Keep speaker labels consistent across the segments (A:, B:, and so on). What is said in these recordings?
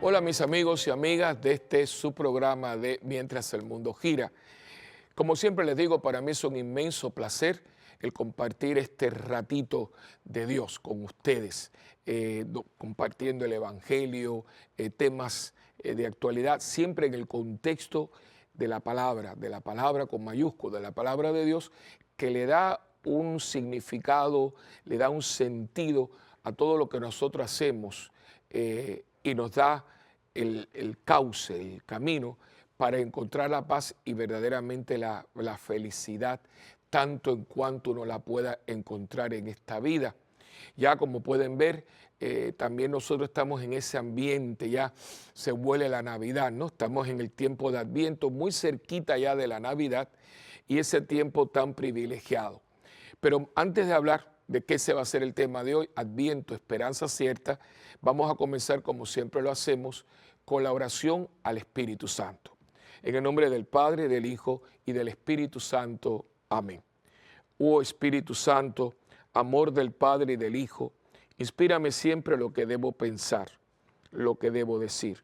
A: Hola mis amigos y amigas de este su programa de Mientras el Mundo Gira. Como siempre les digo, para mí es un inmenso placer el compartir este ratito de Dios con ustedes, compartiendo el Evangelio, temas de actualidad, siempre en el contexto de la palabra con mayúscula, de la palabra de Dios, que le da un significado, le da un sentido a todo lo que nosotros hacemos y nos da el cauce, el camino para encontrar la paz y verdaderamente la felicidad, tanto en cuanto uno la pueda encontrar en esta vida. Ya como pueden ver, también nosotros estamos en ese ambiente, ya se huele la Navidad, ¿no? Estamos en el tiempo de Adviento, muy cerquita ya de la Navidad y ese tiempo tan privilegiado. Pero antes de hablar de qué se va a ser el tema de hoy, Adviento, esperanza cierta, vamos a comenzar como siempre lo hacemos con la oración al Espíritu Santo. En el nombre del Padre, del Hijo y del Espíritu Santo. Amén. Oh Espíritu Santo, amor del Padre y del Hijo, inspírame siempre lo que debo pensar, lo que debo decir,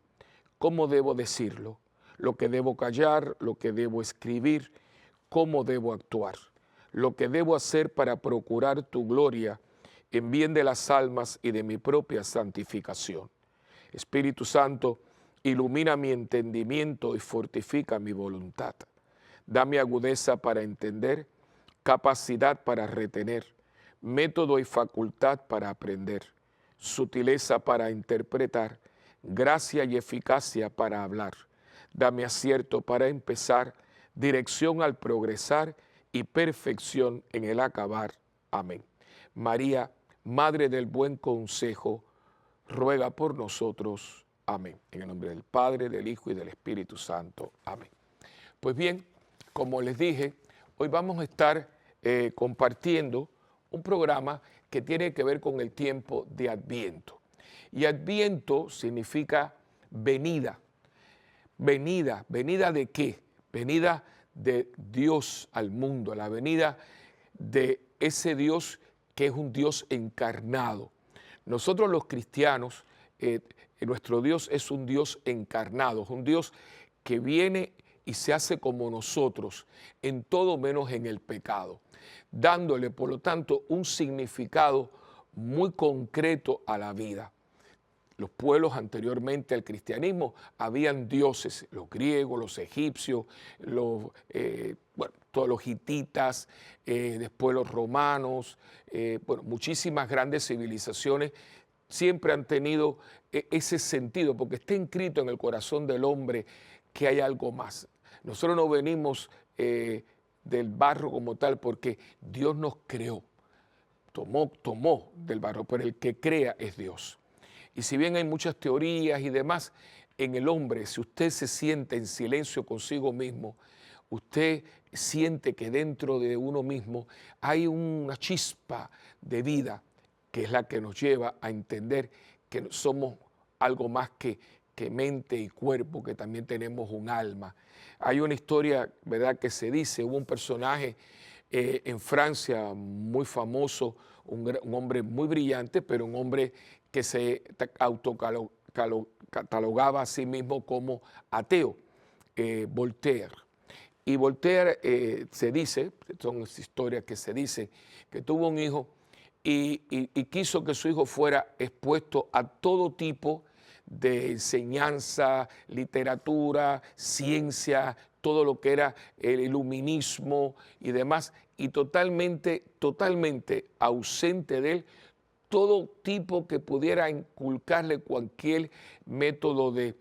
A: cómo debo decirlo, lo que debo callar, lo que debo escribir, cómo debo actuar, lo que debo hacer para procurar tu gloria en bien de las almas y de mi propia santificación. Espíritu Santo, ilumina mi entendimiento y fortifica mi voluntad. Dame agudeza para entender, capacidad para retener, método y facultad para aprender, sutileza para interpretar, gracia y eficacia para hablar. Dame acierto para empezar, dirección al progresar y perfección en el acabar. Amén. María, Madre del Buen Consejo, ruega por nosotros. Amén. En el nombre del Padre, del Hijo y del Espíritu Santo. Amén. Pues bien, como les dije, hoy vamos a estar compartiendo un programa que tiene que ver con el tiempo de Adviento. Y Adviento significa venida. Venida, ¿venida de qué? Venida de Dios al mundo, la venida de ese Dios que es un Dios encarnado. Nosotros los cristianos, nuestro Dios es un Dios encarnado, es un Dios que viene y se hace como nosotros, en todo menos en el pecado, dándole, por lo tanto, un significado muy concreto a la vida. Los pueblos anteriormente al cristianismo habían dioses, los griegos, los egipcios, todos los hititas, después los romanos, muchísimas grandes civilizaciones siempre han tenido ese sentido, porque está inscrito en el corazón del hombre que hay algo más. Nosotros no venimos del barro como tal, porque Dios nos creó, tomó del barro, pero el que crea es Dios. Y si bien hay muchas teorías y demás, en el hombre, si usted se siente en silencio consigo mismo, usted siente que dentro de uno mismo hay una chispa de vida que es la que nos lleva a entender que somos algo más que mente y cuerpo, que también tenemos un alma. Hay una historia, ¿verdad?, que se dice, hubo un personaje en Francia muy famoso, un hombre muy brillante, pero un hombre que se autocatalogaba a sí mismo como ateo, Voltaire. Y Voltaire se dice, son historias que se dice, que tuvo un hijo y quiso que su hijo fuera expuesto a todo tipo de enseñanza, literatura, ciencia, todo lo que era el iluminismo y demás, y totalmente ausente de él todo tipo que pudiera inculcarle cualquier método de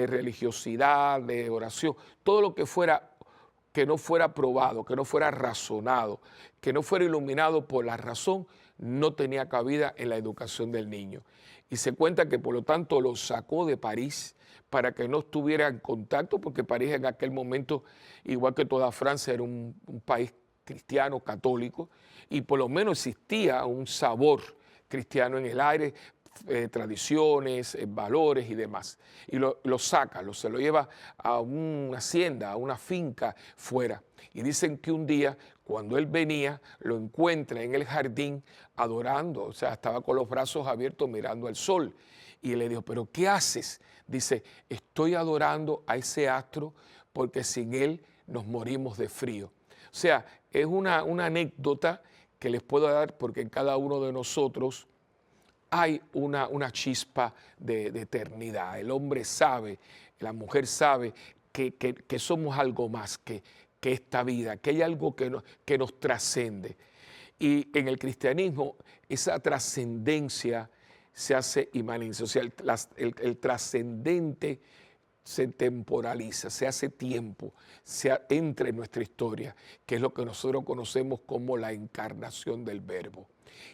A: religiosidad, de oración, todo lo que no fuera probado, que no fuera razonado, que no fuera iluminado por la razón, no tenía cabida en la educación del niño. Y se cuenta que por lo tanto lo sacó de París para que no estuviera en contacto, porque París en aquel momento, igual que toda Francia, era un país cristiano, católico, y por lo menos existía un sabor cristiano en el aire, tradiciones, valores y demás. Y lo saca, se lo lleva a una hacienda, a una finca fuera. Y dicen que un día, cuando él venía, lo encuentra en el jardín adorando, o sea, estaba con los brazos abiertos mirando al sol. Y le dijo, ¿pero qué haces? Dice, estoy adorando a ese astro porque sin él nos morimos de frío. O sea, es una anécdota que les puedo dar porque en cada uno de nosotros hay una chispa de eternidad. El hombre sabe, la mujer sabe que somos algo más que esta vida, que hay algo que nos trascende. Y en el cristianismo esa trascendencia se hace inmanencia, o sea, el trascendente se temporaliza, se hace tiempo, entra en nuestra historia, que es lo que nosotros conocemos como la encarnación del Verbo.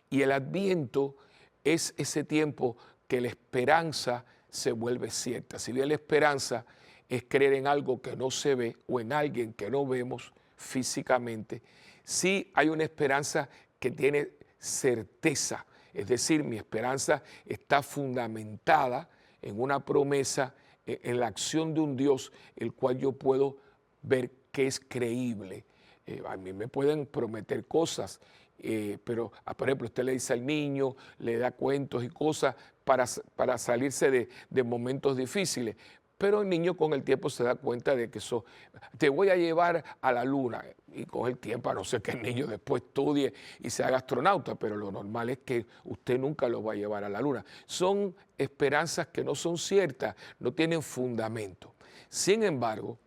A: Y el Adviento es ese tiempo que la esperanza se vuelve cierta. Si bien la esperanza es creer en algo que no se ve o en alguien que no vemos físicamente, sí hay una esperanza que tiene certeza. Es decir, mi esperanza está fundamentada en una promesa, en la acción de un Dios, el cual yo puedo ver que es creíble. A mí me pueden prometer cosas, pero, por ejemplo, usted le dice al niño, le da cuentos y cosas para salirse de momentos difíciles. Pero el niño con el tiempo se da cuenta de que eso, te voy a llevar a la luna. Y con el tiempo, a no ser que el niño después estudie y sea astronauta, pero lo normal es que usted nunca lo va a llevar a la luna. Son esperanzas que no son ciertas, no tienen fundamento. Sin embargo,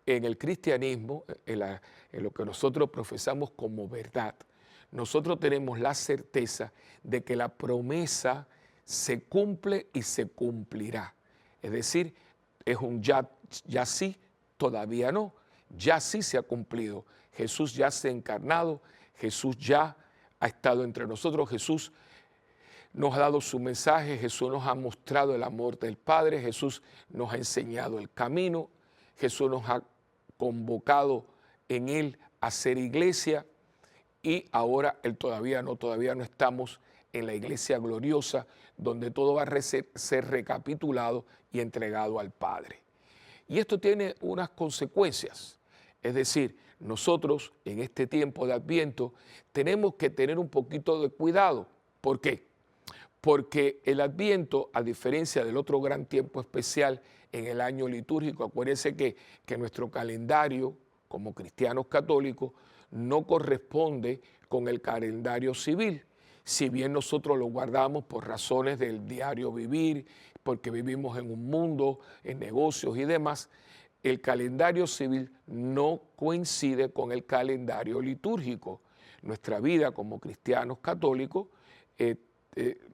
A: en el cristianismo, en lo que nosotros profesamos como verdad, nosotros tenemos la certeza de que la promesa se cumple y se cumplirá. Es decir, es un ya sí, todavía no, ya sí se ha cumplido. Jesús ya se ha encarnado, Jesús ya ha estado entre nosotros, Jesús nos ha dado su mensaje, Jesús nos ha mostrado el amor del Padre, Jesús nos ha enseñado el camino, Jesús nos ha convocado en Él a ser iglesia y ahora todavía no estamos en la iglesia gloriosa donde todo va a ser recapitulado y entregado al Padre. Y esto tiene unas consecuencias, es decir, nosotros en este tiempo de Adviento tenemos que tener un poquito de cuidado. ¿Por qué? Porque el Adviento, a diferencia del otro gran tiempo especial en el año litúrgico, acuérdense que nuestro calendario como cristianos católicos no corresponde con el calendario civil. Si bien nosotros lo guardamos por razones del diario vivir, porque vivimos en un mundo, en negocios y demás, el calendario civil no coincide con el calendario litúrgico. Nuestra vida como cristianos católicos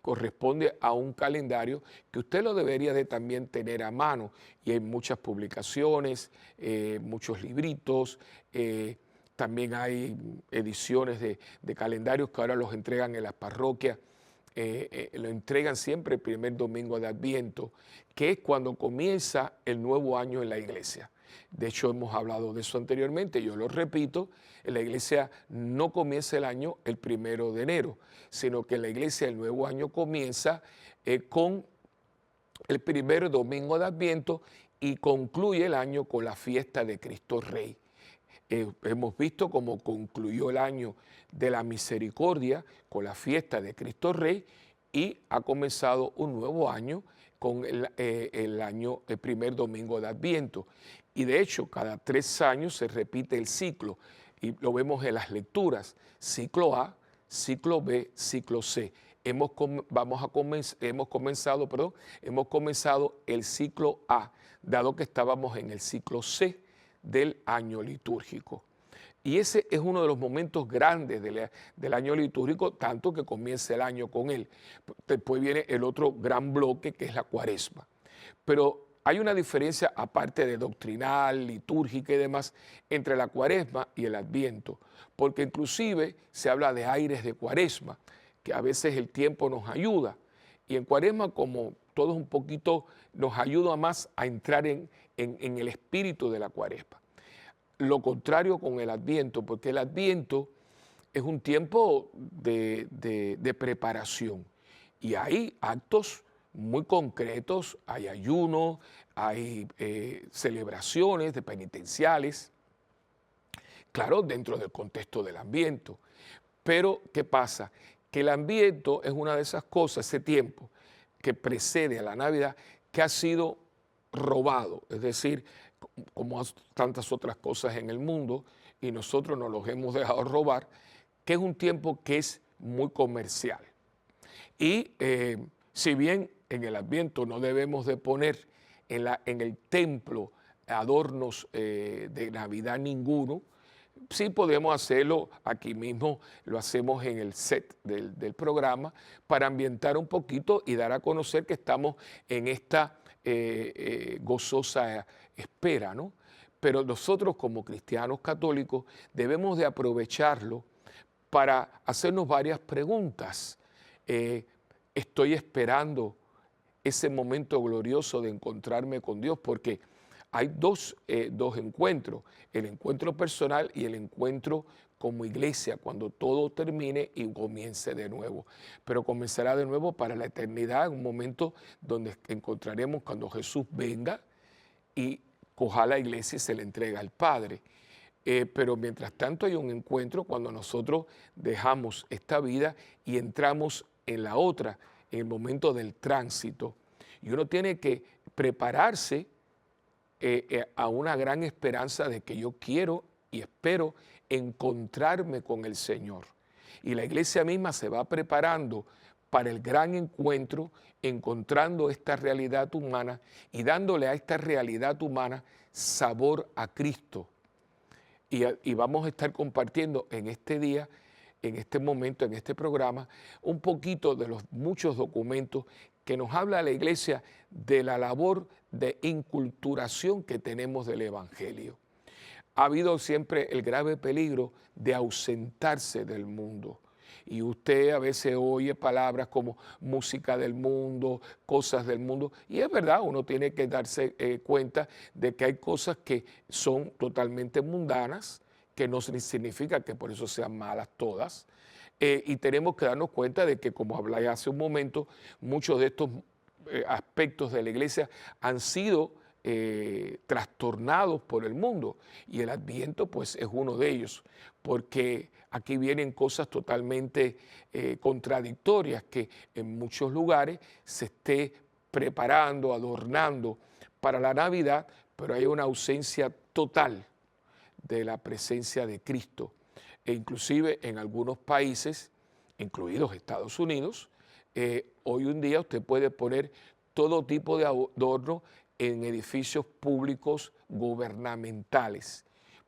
A: corresponde a un calendario que usted lo debería de también tener a mano. Y hay muchas publicaciones, muchos libritos, también hay ediciones de calendarios que ahora los entregan en las parroquias. Lo entregan siempre el primer domingo de Adviento, que es cuando comienza el nuevo año en la iglesia. De hecho, hemos hablado de eso anteriormente, yo lo repito, en la iglesia no comienza el año el 1 de enero, sino que en la iglesia el nuevo año comienza con el primer domingo de Adviento y concluye el año con la fiesta de Cristo Rey. Hemos visto cómo concluyó el año de la misericordia con la fiesta de Cristo Rey y ha comenzado un nuevo año con el primer domingo de Adviento. Y de hecho, cada 3 años se repite el ciclo y lo vemos en las lecturas, ciclo A, ciclo B, ciclo C. Hemos comenzado el ciclo A, dado que estábamos en el ciclo C del año litúrgico. Y ese es uno de los momentos grandes del año litúrgico, tanto que comienza el año con él. Después viene el otro gran bloque, que es la Cuaresma. Pero hay una diferencia, aparte de doctrinal, litúrgica y demás, entre la Cuaresma y el Adviento, porque inclusive se habla de aires de Cuaresma, que a veces el tiempo nos ayuda. Y en Cuaresma, como todos un poquito, nos ayuda más a entrar en el espíritu de la Cuaresma. Lo contrario con el Adviento, porque el Adviento es un tiempo de preparación. Y hay actos muy concretos, hay ayuno, hay celebraciones de penitenciales, claro, dentro del contexto del ambiente. Pero, ¿qué pasa? Que el ambiente es una de esas cosas, ese tiempo que precede a la Navidad, que ha sido robado, es decir, como tantas otras cosas en el mundo, y nosotros nos los hemos dejado robar, que es un tiempo que es muy comercial. Y si bien en el Adviento no debemos de poner en el templo adornos de Navidad ninguno, sí podemos hacerlo aquí mismo, lo hacemos en el set del programa para ambientar un poquito y dar a conocer que estamos en esta gozosa espera, ¿no? Pero nosotros como cristianos católicos debemos de aprovecharlo para hacernos varias preguntas. Estoy esperando ese momento glorioso de encontrarme con Dios, porque hay dos encuentros, el encuentro personal y el encuentro como iglesia, cuando todo termine y comience de nuevo. Pero comenzará de nuevo para la eternidad, un momento donde encontraremos cuando Jesús venga y coja a la iglesia y se le entrega al Padre. Pero mientras tanto hay un encuentro cuando nosotros dejamos esta vida y entramos en la otra, en el momento del tránsito. Y uno tiene que prepararse a una gran esperanza de que yo quiero y espero encontrarme con el Señor. Y la iglesia misma se va preparando para el gran encuentro, encontrando esta realidad humana y dándole a esta realidad humana sabor a Cristo. Y vamos a estar compartiendo en este día, en este momento, en este programa, un poquito de los muchos documentos que nos habla la iglesia de la labor de inculturación que tenemos del Evangelio. Ha habido siempre el grave peligro de ausentarse del mundo. Y usted a veces oye palabras como música del mundo, cosas del mundo. Y es verdad, uno tiene que darse cuenta de que hay cosas que son totalmente mundanas, que no significa que por eso sean malas todas. Y tenemos que darnos cuenta de que, como hablé hace un momento, muchos de estos aspectos de la iglesia han sido trastornados por el mundo, y el Adviento pues es uno de ellos, porque aquí vienen cosas totalmente contradictorias, que en muchos lugares se esté preparando, adornando para la Navidad, pero hay una ausencia total de la presencia de Cristo. E inclusive en algunos países, incluidos Estados Unidos, hoy en día usted puede poner todo tipo de adorno en edificios públicos gubernamentales,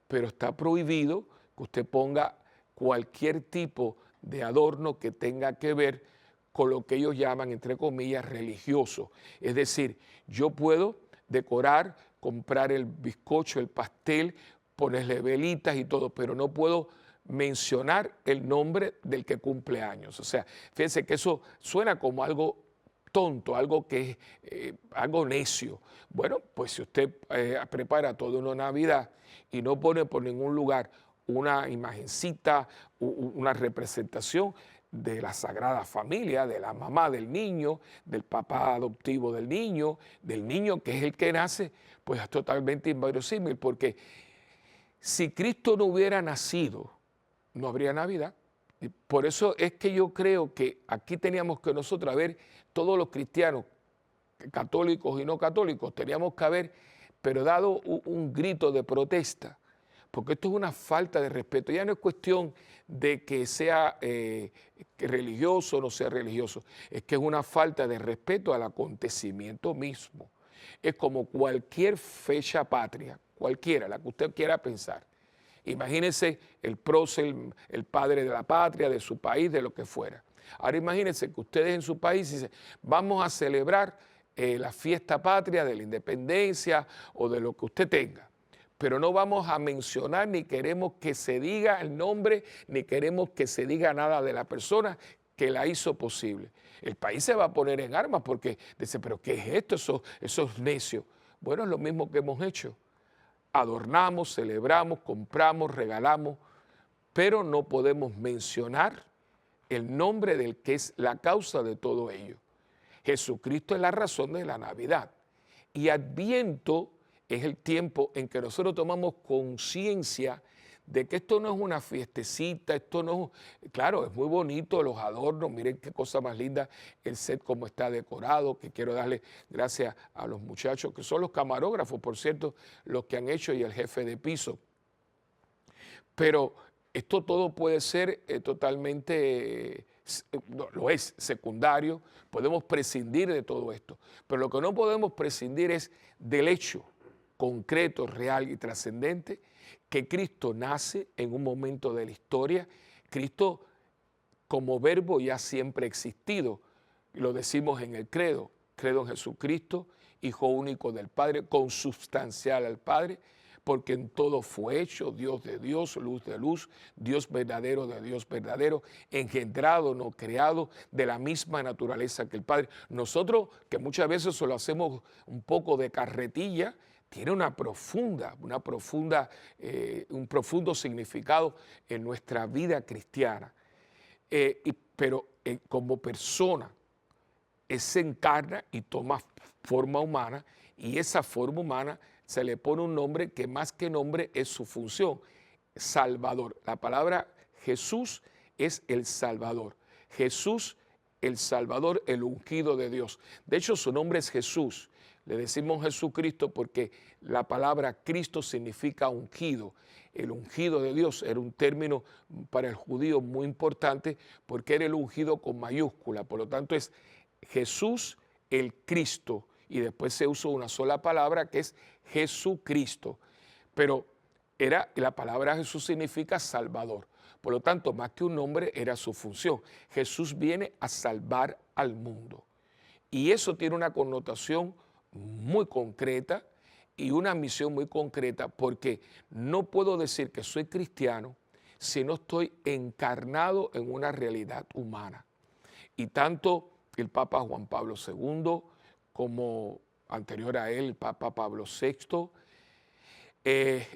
A: pero está prohibido que usted ponga cualquier tipo de adorno que tenga que ver con lo que ellos llaman, entre comillas, religioso. Es decir, yo puedo decorar, comprar el bizcocho, el pastel, ponerle velitas y todo, pero no puedo mencionar el nombre del que cumple años. O sea, fíjense que eso suena como algo tonto, algo que es algo necio. Bueno, pues si usted prepara toda una Navidad y no pone por ningún lugar una imagencita, una representación de la Sagrada Familia, de la mamá del niño, del papá adoptivo del niño que es el que nace, pues es totalmente inverosímil, porque si Cristo no hubiera nacido, no habría Navidad. Y por eso es que yo creo que aquí teníamos que nosotros ver, todos los cristianos, católicos y no católicos, teníamos que haber, pero dado un grito de protesta, porque esto es una falta de respeto. Ya no es cuestión de que sea religioso o no sea religioso, es que es una falta de respeto al acontecimiento mismo. Es como cualquier fecha patria, cualquiera, la que usted quiera pensar. Imagínense el prócer, el padre de la patria, de su país, de lo que fuera. Ahora imagínense que ustedes en su país dicen, vamos a celebrar la fiesta patria de la independencia o de lo que usted tenga, pero no vamos a mencionar ni queremos que se diga el nombre, ni queremos que se diga nada de la persona que la hizo posible. El país se va a poner en armas porque dice, pero ¿qué es esto? Eso es necio. Bueno, es lo mismo que hemos hecho. Adornamos, celebramos, compramos, regalamos, pero no podemos mencionar el nombre del que es la causa de todo ello. Jesucristo es la razón de la Navidad. Y Adviento es el tiempo en que nosotros tomamos conciencia de que esto no es una fiestecita, esto no es, claro, es muy bonito los adornos, miren qué cosa más linda el set como está decorado, que quiero darle gracias a los muchachos, que son los camarógrafos, por cierto, los que han hecho y el jefe de piso. Pero esto todo puede ser totalmente, lo es, secundario, podemos prescindir de todo esto, pero lo que no podemos prescindir es del hecho concreto, real y trascendente, que Cristo nace en un momento de la historia. Cristo como verbo ya siempre ha existido, lo decimos en el credo, credo en Jesucristo, Hijo único del Padre, consubstancial al Padre, porque en todo fue hecho, Dios de Dios, luz de luz, Dios verdadero de Dios verdadero, engendrado, no creado, de la misma naturaleza que el Padre. Nosotros, que muchas veces solo hacemos un poco de carretilla, tiene un profundo significado en nuestra vida cristiana. Pero como persona, se encarna y toma forma humana, y esa forma humana se le pone un nombre que más que nombre es su función, Salvador. La palabra Jesús es el Salvador. Jesús, el Salvador, el ungido de Dios. De hecho, su nombre es Jesús. Le decimos Jesucristo porque la palabra Cristo significa ungido. El ungido de Dios era un término para el judío muy importante porque era el ungido con mayúscula. Por lo tanto, es Jesús el Cristo. Y después se usó una sola palabra que es Jesucristo. Pero la palabra Jesús significa Salvador. Por lo tanto, más que un nombre, era su función. Jesús viene a salvar al mundo. Y eso tiene una connotación muy concreta y una misión muy concreta, porque no puedo decir que soy cristiano si no estoy encarnado en una realidad humana. Y tanto el Papa Juan Pablo II como anterior a él el Papa Pablo VI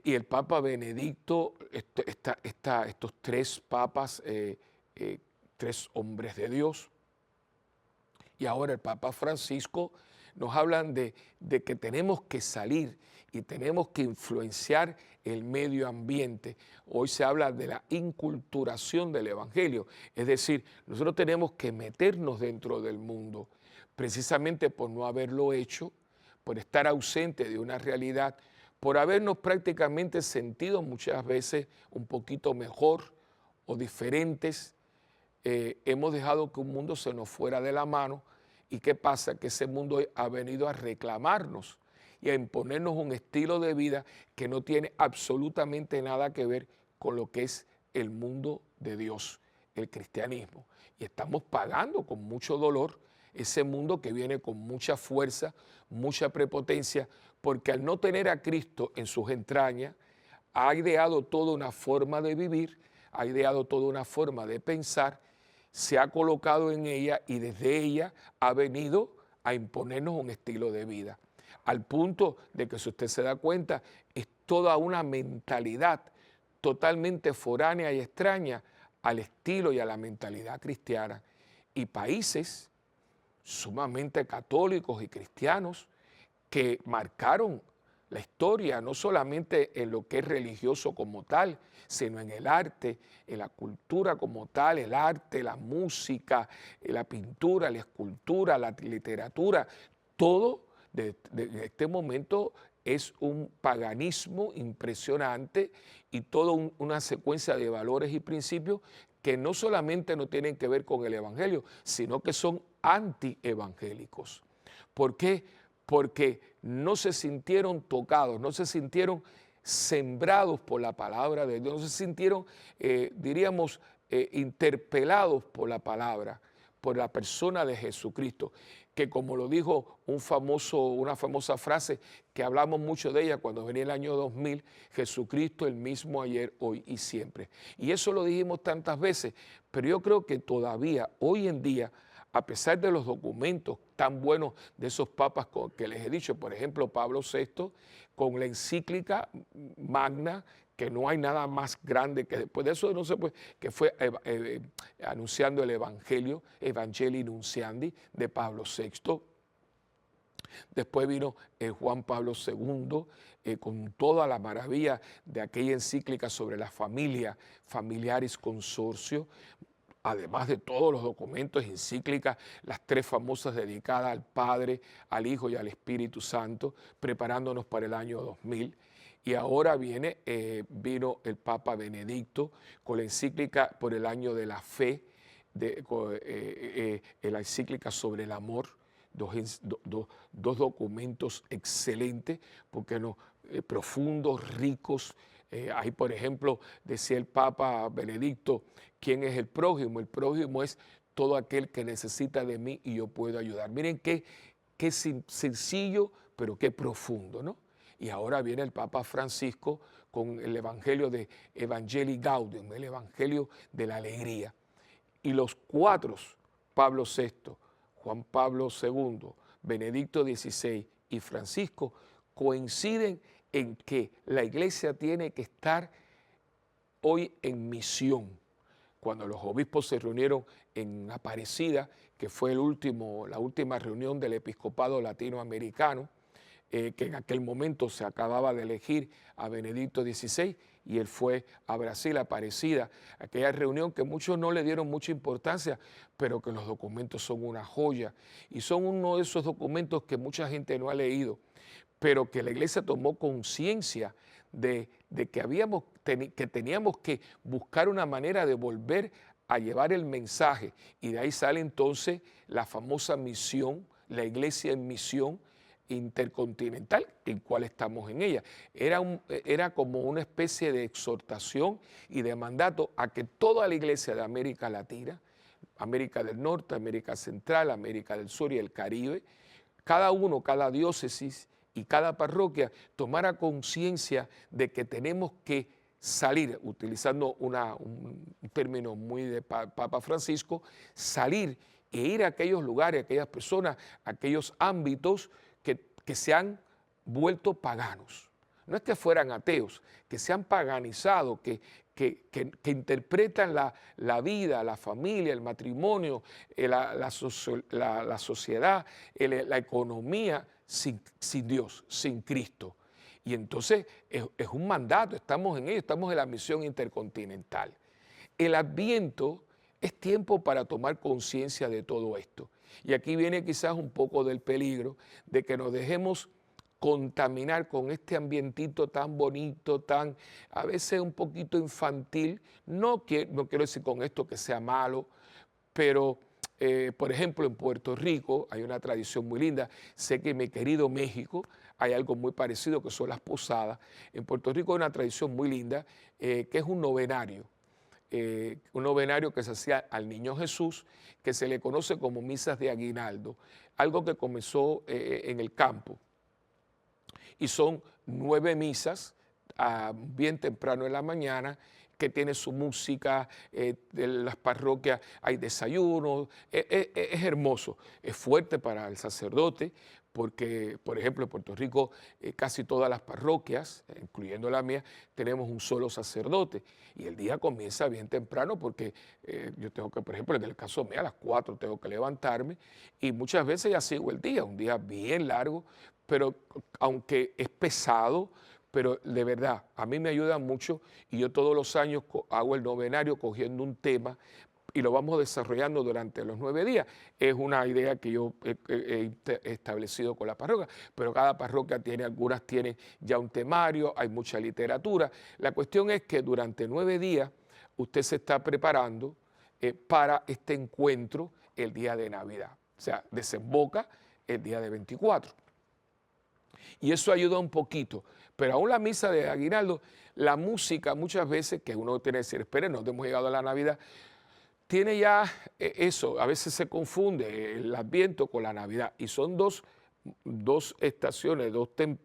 A: y el Papa Benedicto, estos tres papas, tres hombres de Dios, y ahora el Papa Francisco, nos hablan de que tenemos que salir y tenemos que influenciar el medio ambiente. Hoy se habla de la inculturación del Evangelio, es decir, nosotros tenemos que meternos dentro del mundo, precisamente por no haberlo hecho, por estar ausente de una realidad, por habernos prácticamente sentido muchas veces un poquito mejor o diferentes. Hemos dejado que un mundo se nos fuera de la mano. ¿Y qué pasa? Que ese mundo ha venido a reclamarnos y a imponernos un estilo de vida que no tiene absolutamente nada que ver con lo que es el mundo de Dios, el cristianismo. Y estamos pagando con mucho dolor ese mundo que viene con mucha fuerza, mucha prepotencia, porque al no tener a Cristo en sus entrañas, ha ideado toda una forma de vivir, ha ideado toda una forma de pensar, se ha colocado en ella y desde ella ha venido a imponernos un estilo de vida. Al punto de que, si usted se da cuenta, es toda una mentalidad totalmente foránea y extraña al estilo y a la mentalidad cristiana. Y países sumamente católicos y cristianos que marcaron la historia, no solamente en lo que es religioso como tal, sino en el arte, en la cultura como tal, el arte, la música, la pintura, la escultura, la literatura, todo de este momento es un paganismo impresionante y toda una secuencia de valores y principios que no solamente no tienen que ver con el Evangelio, sino que son antievangélicos. ¿Por qué? Porque no se sintieron tocados, no se sintieron sembrados por la palabra de Dios, no se sintieron, interpelados por la palabra, por la persona de Jesucristo, que como lo dijo una famosa frase que hablamos mucho de ella cuando venía el año 2000, Jesucristo el mismo ayer, hoy y siempre. Y eso lo dijimos tantas veces, pero yo creo que todavía, hoy en día, a pesar de los documentos tan buenos de esos papas que les he dicho, por ejemplo, Pablo VI, con la encíclica magna que no hay nada más grande que después de eso, no sé, pues, que fue anunciando el Evangelio, Evangelii Nunciandi, de Pablo VI. Después vino Juan Pablo II, con toda la maravilla de aquella encíclica sobre la familia, Familiaris Consortio, además de todos los documentos, encíclicas, las tres famosas dedicadas al Padre, al Hijo y al Espíritu Santo, preparándonos para el año 2000. Y ahora vino el Papa Benedicto con la encíclica por el año de la fe, la encíclica sobre el amor, dos documentos excelentes, porque no, profundos, ricos. Ahí, por ejemplo, decía el Papa Benedicto, ¿quién es el prójimo? El prójimo es todo aquel que necesita de mí y yo puedo ayudar. Miren qué sencillo, pero qué profundo, ¿no? Y ahora viene el Papa Francisco con el Evangelio de Evangelii Gaudium, el Evangelio de la alegría. Y los cuatro, Pablo VI, Juan Pablo II, Benedicto XVI y Francisco, coinciden en que la iglesia tiene que estar hoy en misión. Cuando los obispos se reunieron en Aparecida, que fue la última reunión del episcopado latinoamericano, que en aquel momento se acababa de elegir a Benedicto XVI y él fue a Brasil, a Aparecida, aquella reunión que muchos no le dieron mucha importancia, pero que los documentos son una joya y son uno de esos documentos que mucha gente no ha leído, pero que la iglesia tomó conciencia de que teníamos que buscar una manera de volver a llevar el mensaje, y de ahí sale entonces la famosa misión, la iglesia en misión intercontinental, en cual estamos en ella. Era como una especie de exhortación y de mandato a que toda la iglesia de América Latina, América del Norte, América Central, América del Sur y el Caribe, cada diócesis y cada parroquia tomara conciencia de que tenemos que salir, utilizando un término muy de Papa Francisco, salir e ir a aquellos lugares, a aquellas personas, a aquellos ámbitos que se han vuelto paganos. No es que fueran ateos, que se han paganizado, que interpretan la vida, la familia, el matrimonio, la sociedad, la economía sin Dios, sin Cristo. Y entonces es un mandato, estamos en ello, estamos en la misión intercontinental. El Adviento es tiempo para tomar conciencia de todo esto. Y aquí viene quizás un poco del peligro de que nos dejemos contaminar con este ambientito tan bonito, tan a veces un poquito infantil. No quiero decir con esto que sea malo, pero por ejemplo en Puerto Rico hay una tradición muy linda. Sé que en mi querido México hay algo muy parecido, que son las posadas. En Puerto Rico hay una tradición muy linda que es un novenario que se hacía al Niño Jesús, que se le conoce como misas de aguinaldo, algo que comenzó en el campo. Y son 9 misas bien temprano en la mañana, que tiene su música, de las parroquias hay desayunos, es hermoso, es fuerte para el sacerdote, porque, por ejemplo, en Puerto Rico casi todas las parroquias, incluyendo la mía, tenemos un solo sacerdote, y el día comienza bien temprano porque yo tengo que, por ejemplo, en el caso mío, a las 4 tengo que levantarme, y muchas veces ya sigo el día, un día bien largo, pero aunque es pesado, pero de verdad, a mí me ayuda mucho, y yo todos los años hago el novenario cogiendo un tema y lo vamos desarrollando durante los 9 días. Es una idea que yo he establecido con la parroquia, pero cada parroquia algunas tienen ya un temario, hay mucha literatura. La cuestión es que durante 9 días usted se está preparando para este encuentro el día de Navidad. O sea, desemboca el día de 24. Y eso ayuda un poquito. Pero aún la misa de aguinaldo, la música muchas veces, que uno tiene que decir, espere, no hemos llegado a la Navidad, tiene ya eso, a veces se confunde el Adviento con la Navidad. Y son dos estaciones,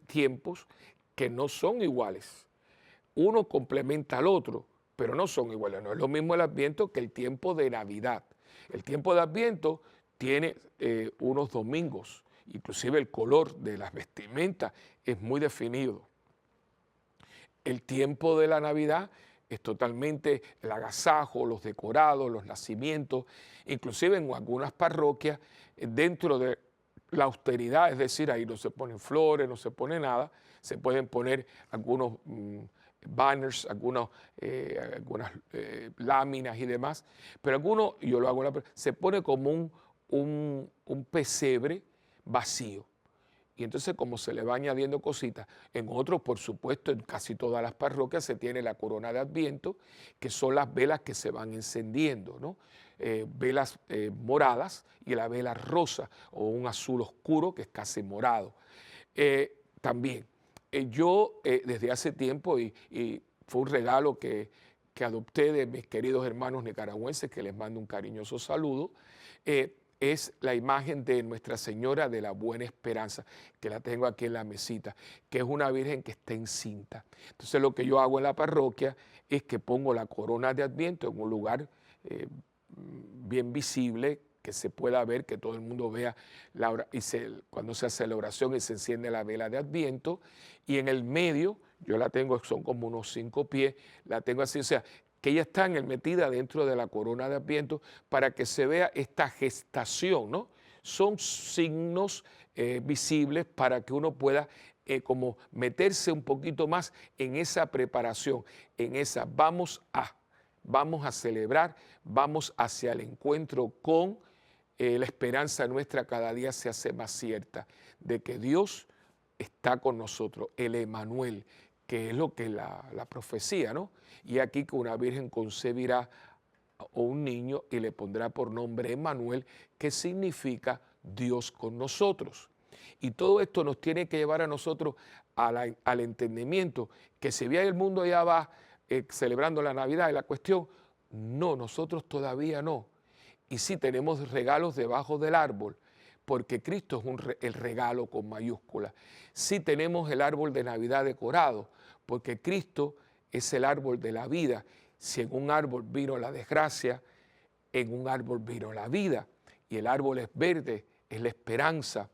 A: tiempos que no son iguales. Uno complementa al otro, pero no son iguales. No es lo mismo el Adviento que el tiempo de Navidad. El tiempo de Adviento tiene unos domingos. Inclusive el color de las vestimentas es muy definido. El tiempo de la Navidad es totalmente el agasajo, los decorados, los nacimientos, inclusive en algunas parroquias, dentro de la austeridad, es decir, ahí no se ponen flores, no se pone nada, se pueden poner algunos banners, algunas láminas y demás, pero algunos, yo lo hago, se pone como un pesebre vacío. Y entonces como se le va añadiendo cositas, en otros, por supuesto, en casi todas las parroquias se tiene la corona de Adviento, que son las velas que se van encendiendo, ¿no? Velas moradas y la vela rosa o un azul oscuro que es casi morado. También, yo desde hace tiempo, y fue un regalo que adopté de mis queridos hermanos nicaragüenses, que les mando un cariñoso saludo, es la imagen de Nuestra Señora de la Buena Esperanza, que la tengo aquí en la mesita, que es una virgen que está encinta. Entonces lo que yo hago en la parroquia es que pongo la corona de Adviento en un lugar bien visible, que se pueda ver, que todo el mundo vea, cuando se hace la oración y se enciende la vela de Adviento, y en el medio, yo la tengo, son como unos 5 pies, la tengo así, o sea, que ella está metida dentro de la corona de Adviento para que se vea esta gestación, ¿no? Son signos visibles para que uno pueda como meterse un poquito más en esa preparación, en esa vamos a celebrar, vamos hacia el encuentro con la esperanza nuestra cada día se hace más cierta de que Dios está con nosotros, el Emanuel, que es lo que la profecía, ¿no? Y aquí que una virgen concebirá un niño y le pondrá por nombre Emanuel, que significa Dios con nosotros. Y todo esto nos tiene que llevar a nosotros al entendimiento que si bien el mundo ya va celebrando la Navidad y la cuestión, no, nosotros todavía no. Y sí tenemos regalos debajo del árbol, porque Cristo es el regalo con mayúscula. Sí tenemos el árbol de Navidad decorado, porque Cristo es el árbol de la vida. Si en un árbol vino la desgracia, en un árbol vino la vida. Y el árbol es verde, es la esperanza.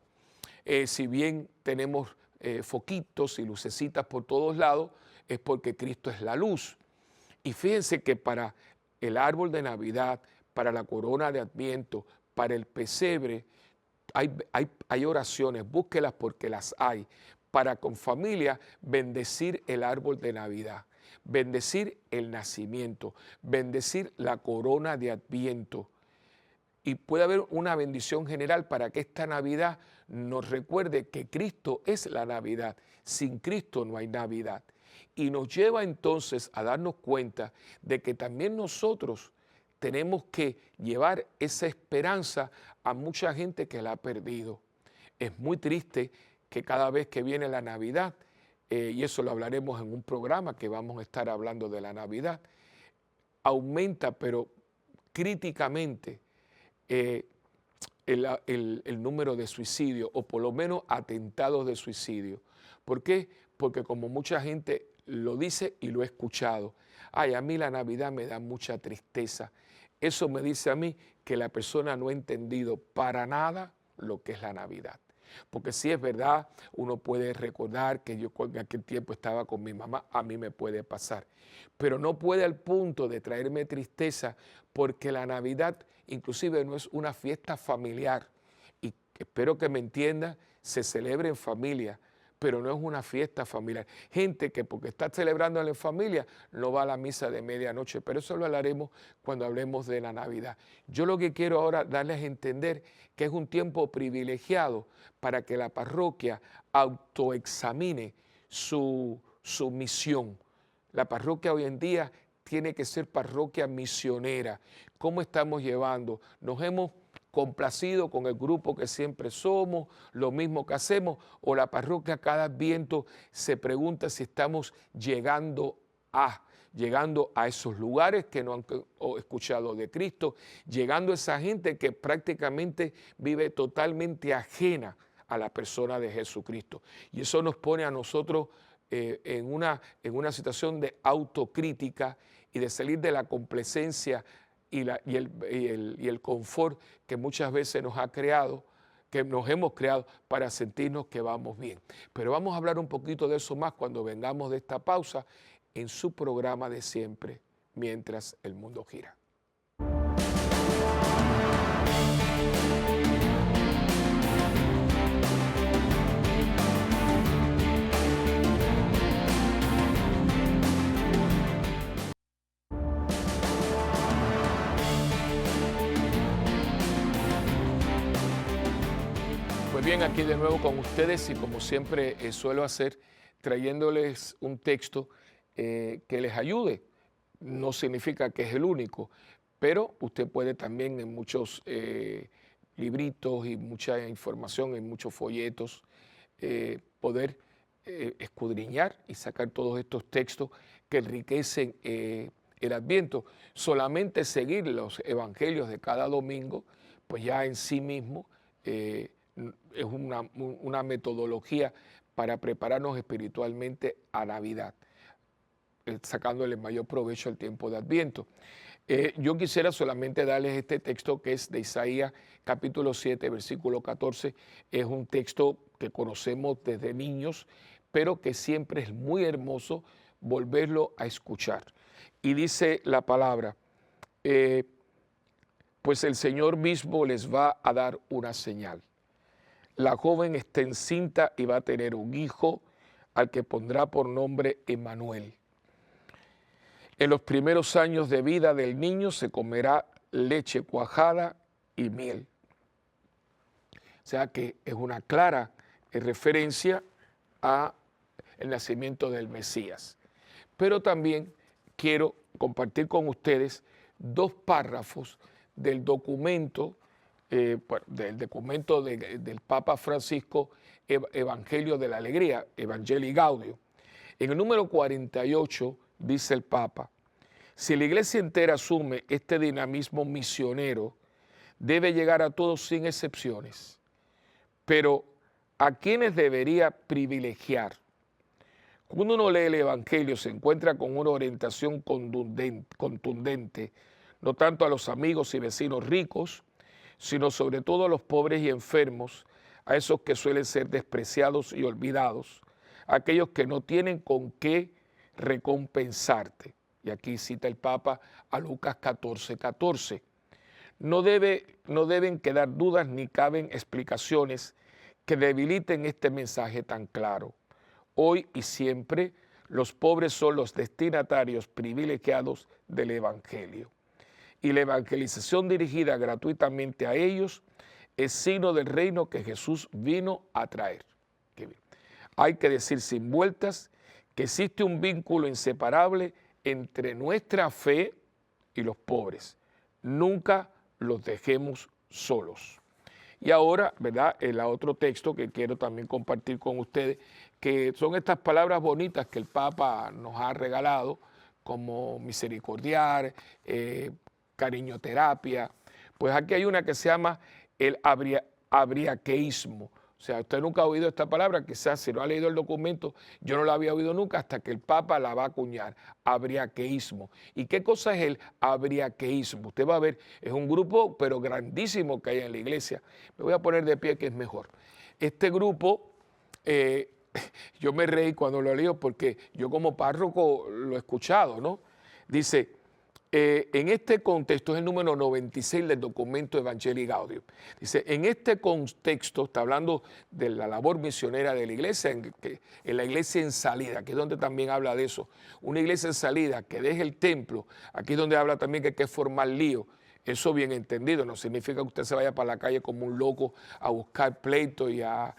A: Si bien tenemos foquitos y lucecitas por todos lados, es porque Cristo es la luz. Y fíjense que para el árbol de Navidad, para la corona de Adviento, para el pesebre, hay oraciones, búsquelas porque las hay, para con familia bendecir el árbol de Navidad, bendecir el nacimiento, bendecir la corona de Adviento. Y puede haber una bendición general para que esta Navidad nos recuerde que Cristo es la Navidad. Sin Cristo no hay Navidad. Y nos lleva entonces a darnos cuenta de que también nosotros tenemos que llevar esa esperanza a mucha gente que la ha perdido. Es muy triste que cada vez que viene la Navidad, y eso lo hablaremos en un programa que vamos a estar hablando de la Navidad, aumenta, pero críticamente, el número de suicidios, o por lo menos atentados de suicidio. ¿Por qué? Porque como mucha gente lo dice y lo he escuchado, ay, a mí la Navidad me da mucha tristeza. Eso me dice a mí que la persona no ha entendido para nada lo que es la Navidad. Porque si es verdad, uno puede recordar que yo en aquel tiempo estaba con mi mamá, a mí me puede pasar. Pero no puede al punto de traerme tristeza, porque la Navidad inclusive no es una fiesta familiar. Y espero que me entienda, se celebra en familia, pero no es una fiesta familiar. Gente que porque está celebrando en familia no va a la misa de medianoche, pero eso lo hablaremos cuando hablemos de la Navidad. Yo lo que quiero ahora darles a entender que es un tiempo privilegiado para que la parroquia autoexamine su misión. La parroquia hoy en día tiene que ser parroquia misionera. ¿Cómo estamos llevando? Nos hemos complacido con el grupo que siempre somos, lo mismo que hacemos, o la parroquia cada Adviento se pregunta si estamos llegando a esos lugares que no han escuchado de Cristo, llegando a esa gente que prácticamente vive totalmente ajena a la persona de Jesucristo. Y eso nos pone a nosotros en una situación de autocrítica y de salir de la complacencia y el confort que muchas veces nos ha creado, que nos hemos creado para sentirnos que vamos bien. Pero vamos a hablar un poquito de eso más cuando vengamos de esta pausa en su programa de siempre, Mientras el Mundo Gira. Pues bien, aquí de nuevo con ustedes y como siempre suelo hacer, trayéndoles un texto que les ayude. No significa que es el único, pero usted puede también en muchos libritos y mucha información, en muchos folletos, poder escudriñar y sacar todos estos textos que enriquecen el Adviento. Solamente seguir los evangelios de cada domingo, pues ya en sí mismo es una metodología para prepararnos espiritualmente a Navidad, sacándole el mayor provecho al tiempo de Adviento. Yo quisiera solamente darles este texto que es de Isaías capítulo 7, versículo 14. Es un texto que conocemos desde niños, pero que siempre es muy hermoso volverlo a escuchar. Y dice la palabra, pues el Señor mismo les va a dar una señal. La joven está encinta y va a tener un hijo al que pondrá por nombre Emmanuel. En los primeros años de vida del niño se comerá leche cuajada y miel. O sea que es una clara referencia al nacimiento del Mesías. Pero también quiero compartir con ustedes dos párrafos del documento del Papa Francisco, Evangelio de la Alegría, Evangelii Gaudium. En el número 48 dice el Papa, si la iglesia entera asume este dinamismo misionero, debe llegar a todos sin excepciones. Pero ¿a quiénes debería privilegiar? Cuando uno lee el Evangelio se encuentra con una orientación contundente, no tanto a los amigos y vecinos ricos, sino sobre todo a los pobres y enfermos, a esos que suelen ser despreciados y olvidados, a aquellos que no tienen con qué recompensarte. Y aquí cita el Papa a Lucas 14:14. No deben quedar dudas ni caben explicaciones que debiliten este mensaje tan claro. Hoy y siempre, los pobres son los destinatarios privilegiados del Evangelio. Y la evangelización dirigida gratuitamente a ellos es signo del reino que Jesús vino a traer. Hay que decir sin vueltas que existe un vínculo inseparable entre nuestra fe y los pobres. Nunca los dejemos solos. Y ahora, ¿verdad? El otro texto que quiero también compartir con ustedes, que son estas palabras bonitas que el Papa nos ha regalado, como misericordiar, cariñoterapia. Pues aquí hay una que se llama el abriaqueísmo. O sea, usted nunca ha oído esta palabra, quizás si no ha leído el documento, yo no la había oído nunca hasta que el Papa la va a acuñar, abriaqueísmo. ¿Y qué cosa es el abriaqueísmo? Usted va a ver, es un grupo, pero grandísimo que hay en la iglesia. Me voy a poner de pie que es mejor. Este grupo, yo me reí cuando lo leo porque yo como párroco lo he escuchado, ¿no? Dice, en este contexto, es el número 96 del documento Evangelii Gaudium. Dice, en este contexto, está hablando de la labor misionera de la iglesia, en la iglesia en salida, que es donde también habla de eso. Una iglesia en salida que deje el templo, aquí es donde habla también que hay que formar lío. Eso bien entendido, no significa que usted se vaya para la calle como un loco a buscar pleito y a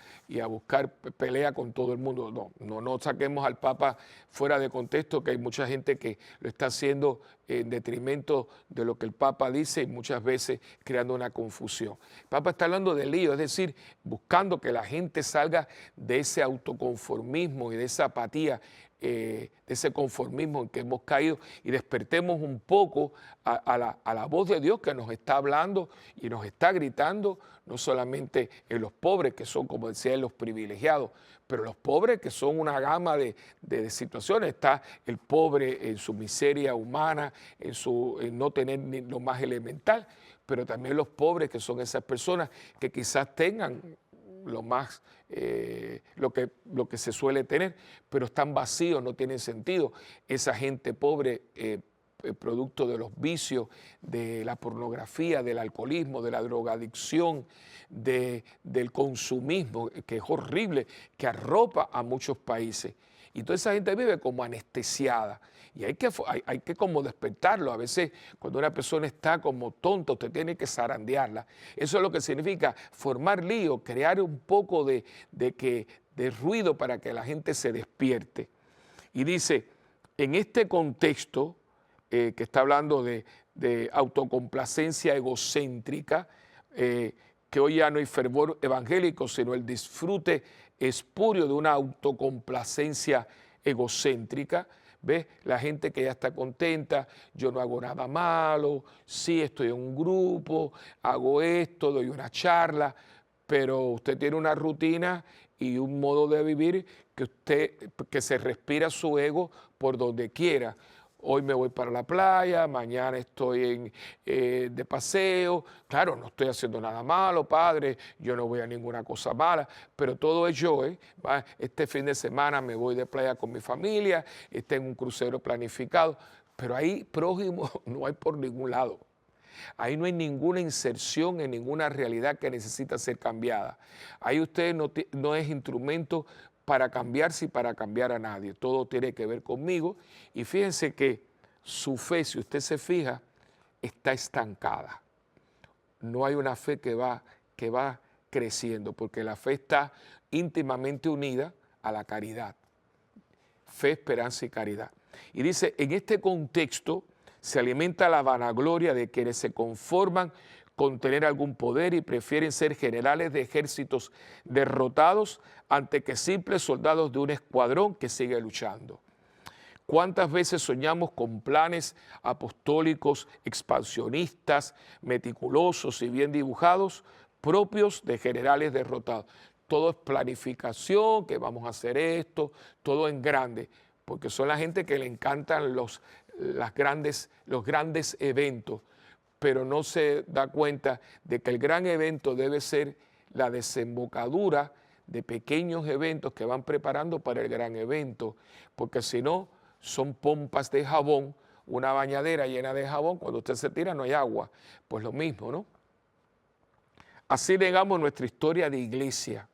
A: buscar pelea con todo el mundo. No saquemos al Papa fuera de contexto, que hay mucha gente que lo está haciendo en detrimento de lo que el Papa dice y muchas veces creando una confusión. El Papa está hablando de lío, es decir, buscando que la gente salga de ese autoconformismo y de esa apatía, de ese conformismo en que hemos caído y despertemos un poco a la voz de Dios que nos está hablando y nos está gritando, no solamente en los pobres, que son, como decía, los privilegiados, pero los pobres que son una gama de situaciones. Está el pobre en su miseria humana, en no tener ni lo más elemental, pero también los pobres, que son esas personas que quizás tengan lo más, lo que se suele tener, pero están vacíos, no tienen sentido. Esa gente pobre, producto de los vicios, de la pornografía, del alcoholismo, de la drogadicción, del consumismo, que es horrible, que arropa a muchos países. Y toda esa gente vive como anestesiada. Y hay que como despertarlo. A veces cuando una persona está como tonta, usted tiene que zarandearla. Eso es lo que significa formar lío, crear un poco de ruido para que la gente se despierte. Y dice, en este contexto, que está hablando de autocomplacencia egocéntrica, que hoy ya no hay fervor evangélico, sino el disfrute espurio de una autocomplacencia egocéntrica. ¿Ves? La gente que ya está contenta, yo no hago nada malo, sí estoy en un grupo, hago esto, doy una charla, pero usted tiene una rutina y un modo de vivir que se respira su ego por donde quiera. Hoy me voy para la playa, mañana estoy de paseo. Claro, no estoy haciendo nada malo, padre, yo no voy a ninguna cosa mala, pero todo es yo. Este fin de semana me voy de playa con mi familia, tengo un crucero planificado, pero ahí prójimo no hay por ningún lado. Ahí no hay ninguna inserción en ninguna realidad que necesita ser cambiada. Ahí usted no es instrumento para cambiarse y para cambiar a nadie. Todo tiene que ver conmigo. Y fíjense que su fe, si usted se fija, está estancada. No hay una fe que va creciendo, porque la fe está íntimamente unida a la caridad. Fe, esperanza y caridad. Y dice, en este contexto se alimenta la vanagloria de quienes se conforman con tener algún poder y prefieren ser generales de ejércitos derrotados ante que simples soldados de un escuadrón que sigue luchando. ¿Cuántas veces soñamos con planes apostólicos, expansionistas, meticulosos y bien dibujados, propios de generales derrotados? Todo es planificación, que vamos a hacer esto, todo en grande, porque son la gente que le encantan los grandes eventos, pero no se da cuenta de que el gran evento debe ser la desembocadura de pequeños eventos que van preparando para el gran evento, porque si no, son pompas de jabón, una bañadera llena de jabón, cuando usted se tira no hay agua, pues lo mismo, ¿no? Así negamos nuestra historia de iglesia,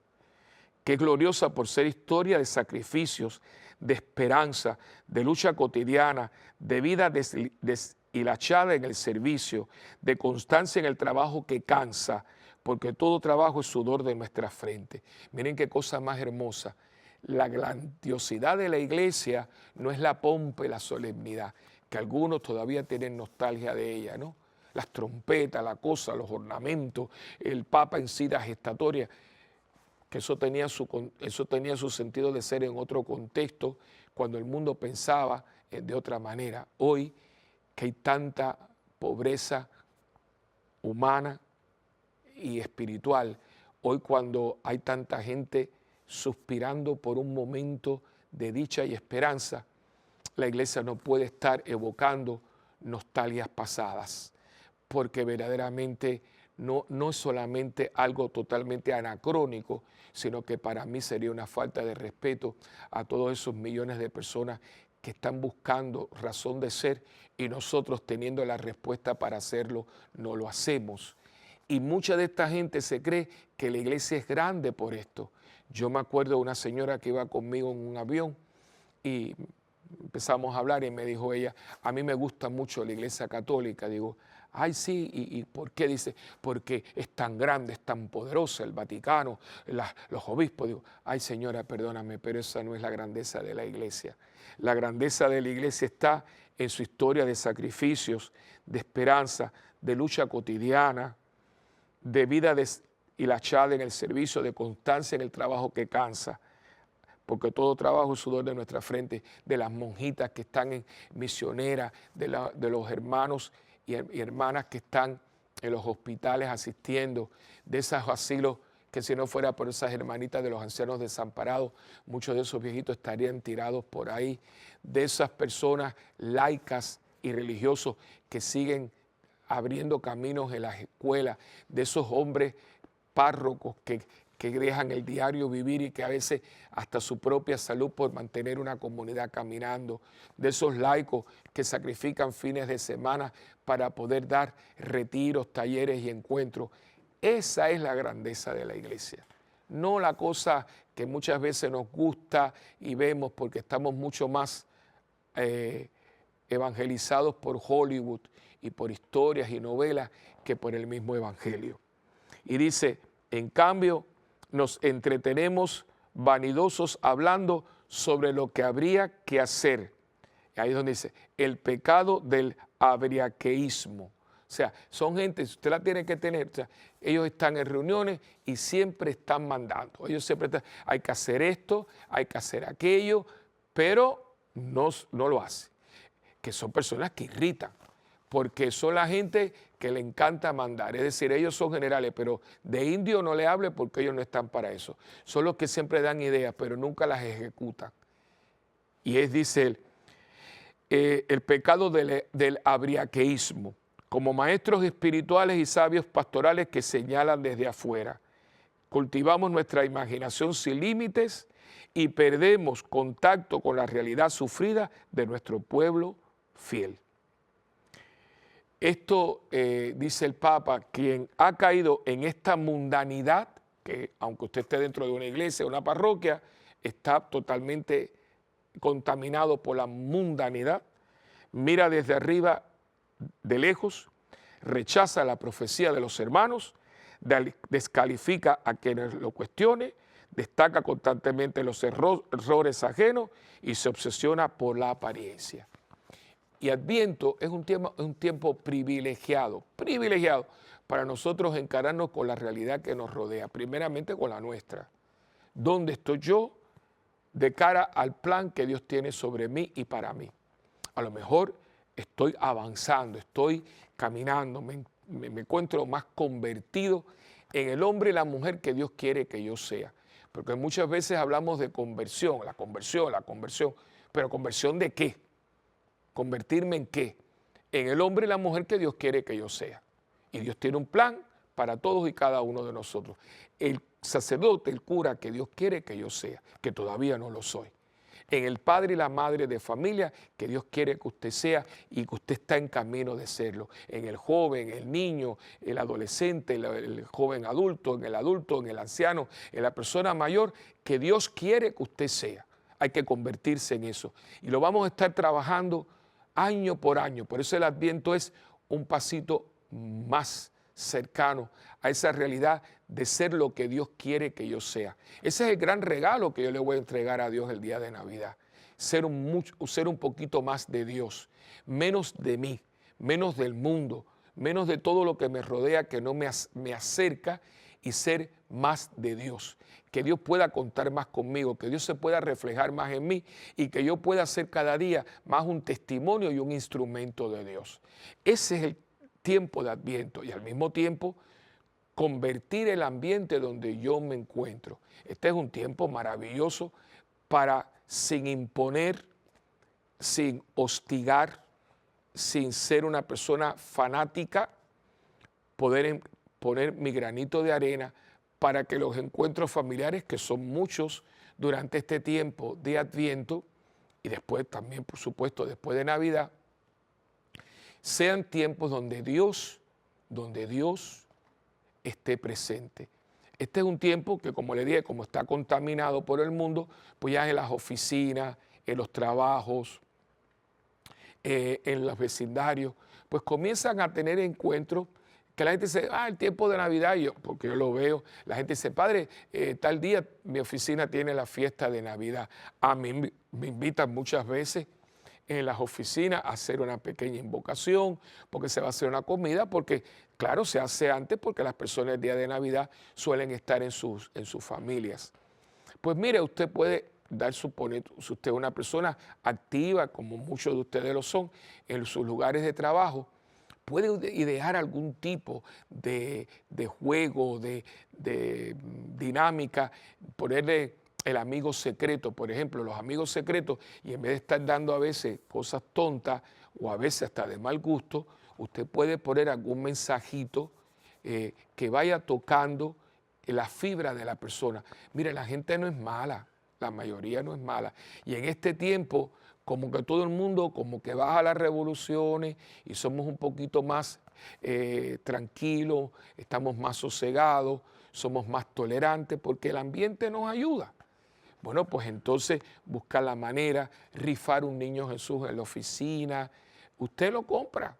A: que es gloriosa por ser historia de sacrificios, de esperanza, de lucha cotidiana, de vida deshilachada en el servicio, de constancia en el trabajo que cansa, porque todo trabajo es sudor de nuestra frente. Miren qué cosa más hermosa. La grandiosidad de la iglesia no es la pompa y la solemnidad, que algunos todavía tienen nostalgia de ella, ¿no? Las trompetas, la cosa, los ornamentos, el Papa en silla gestatoria, que eso tenía su sentido de ser en otro contexto, cuando el mundo pensaba de otra manera. Hoy, que hay tanta pobreza humana y espiritual, hoy cuando hay tanta gente suspirando por un momento de dicha y esperanza, la iglesia no puede estar evocando nostalgias pasadas, porque verdaderamente no es solamente algo totalmente anacrónico, sino que para mí sería una falta de respeto a todos esos millones de personas que están buscando razón de ser y nosotros teniendo la respuesta para hacerlo, no lo hacemos. Y mucha de esta gente se cree que la iglesia es grande por esto. Yo me acuerdo de una señora que iba conmigo en un avión y empezamos a hablar y me dijo ella, a mí me gusta mucho la iglesia católica. Digo, ay sí, ¿y por qué? Dice, porque es tan grande, es tan poderosa el Vaticano, los obispos. Digo, ay señora, perdóname, pero esa no es la grandeza de la iglesia. La grandeza de la iglesia está en su historia de sacrificios, de esperanza, de lucha cotidiana, de vida deshilachada en el servicio, de constancia en el trabajo que cansa, porque todo trabajo es sudor de nuestra frente, de las monjitas que están en misioneras, de los hermanos y hermanas que están en los hospitales asistiendo, de esos asilos que si no fuera por esas hermanitas de los ancianos desamparados, muchos de esos viejitos estarían tirados por ahí, de esas personas laicas y religiosos que siguen abriendo caminos en las escuelas, de esos hombres párrocos que dejan el diario vivir y que a veces hasta su propia salud por mantener una comunidad caminando, de esos laicos que sacrifican fines de semana para poder dar retiros, talleres y encuentros. Esa es la grandeza de la iglesia, no la cosa que muchas veces nos gusta y vemos porque estamos mucho más evangelizados por Hollywood y por historias y novelas que por el mismo evangelio. Y dice, en cambio, nos entretenemos vanidosos hablando sobre lo que habría que hacer. Y ahí es donde dice, el pecado del abriaqueísmo. O sea, son gente, usted la tiene que tener, o sea, ellos están en reuniones y siempre están mandando. Ellos siempre están, hay que hacer esto, hay que hacer aquello, pero no lo hacen. Que son personas que irritan, porque son la gente que le encanta mandar. Es decir, ellos son generales, pero de indio no le hable porque ellos no están para eso. Son los que siempre dan ideas, pero nunca las ejecutan. Y dice él, el pecado del abriaqueísmo, como maestros espirituales y sabios pastorales que señalan desde afuera. Cultivamos nuestra imaginación sin límites y perdemos contacto con la realidad sufrida de nuestro pueblo fiel. Esto, dice el Papa, quien ha caído en esta mundanidad, que aunque usted esté dentro de una iglesia, una parroquia, está totalmente contaminado por la mundanidad, mira desde arriba de lejos, rechaza la profecía de los hermanos, descalifica a quienes lo cuestione, destaca constantemente los errores ajenos y se obsesiona por la apariencia. Y Adviento es un tiempo privilegiado para nosotros encararnos con la realidad que nos rodea, primeramente con la nuestra. ¿Dónde estoy yo de cara al plan que Dios tiene sobre mí y para mí? A lo mejor estoy avanzando, estoy caminando, me encuentro más convertido en el hombre y la mujer que Dios quiere que yo sea. Porque muchas veces hablamos de conversión, la conversión, pero ¿conversión de qué? ¿Convertirme en qué? En el hombre y la mujer que Dios quiere que yo sea. Y Dios tiene un plan para todos y cada uno de nosotros. El sacerdote, el cura que Dios quiere que yo sea, que todavía no lo soy. En el padre y la madre de familia que Dios quiere que usted sea y que usted está en camino de serlo. En el joven, el niño, el adolescente, el joven adulto, en el anciano, en la persona mayor que Dios quiere que usted sea. Hay que convertirse en eso. Y lo vamos a estar trabajando año por año. Por eso el Adviento es un pasito más cercano a esa realidad de ser lo que Dios quiere que yo sea. Ese es el gran regalo que yo le voy a entregar a Dios el día de Navidad. Ser un poquito más de Dios, menos de mí, menos del mundo, menos de todo lo que me rodea que no me acerca y ser más de Dios. Que Dios pueda contar más conmigo, que Dios se pueda reflejar más en mí y que yo pueda ser cada día más un testimonio y un instrumento de Dios. Ese es el tiempo de Adviento y al mismo tiempo convertir el ambiente donde yo me encuentro. Este es un tiempo maravilloso para, sin imponer, sin hostigar, sin ser una persona fanática, poder poner mi granito de arena para que los encuentros familiares, que son muchos durante este tiempo de Adviento, y después también, por supuesto, después de Navidad, sean tiempos donde Dios esté presente. Este es un tiempo que, como le dije, como está contaminado por el mundo, pues ya en las oficinas, en los trabajos, en los vecindarios, pues comienzan a tener encuentros que la gente dice, el tiempo de Navidad, porque yo lo veo, la gente dice, padre, tal día mi oficina tiene la fiesta de Navidad. A mí me invitan muchas veces en las oficinas a hacer una pequeña invocación, porque se va a hacer una comida, porque claro, se hace antes porque las personas el día de Navidad suelen estar en sus familias. Pues mire, usted puede suponer, si usted es una persona activa, como muchos de ustedes lo son, en sus lugares de trabajo, puede idear algún tipo de juego, de dinámica, ponerle el amigo secreto, por ejemplo, los amigos secretos, y en vez de estar dando a veces cosas tontas o a veces hasta de mal gusto, usted puede poner algún mensajito que vaya tocando la fibra de la persona. Mire, la gente no es mala, la mayoría no es mala. Y en este tiempo, como que todo el mundo como que baja las revoluciones y somos un poquito más tranquilos, estamos más sosegados, somos más tolerantes porque el ambiente nos ayuda. Bueno, pues entonces buscar la manera, rifar un niño Jesús en la oficina, usted lo compra,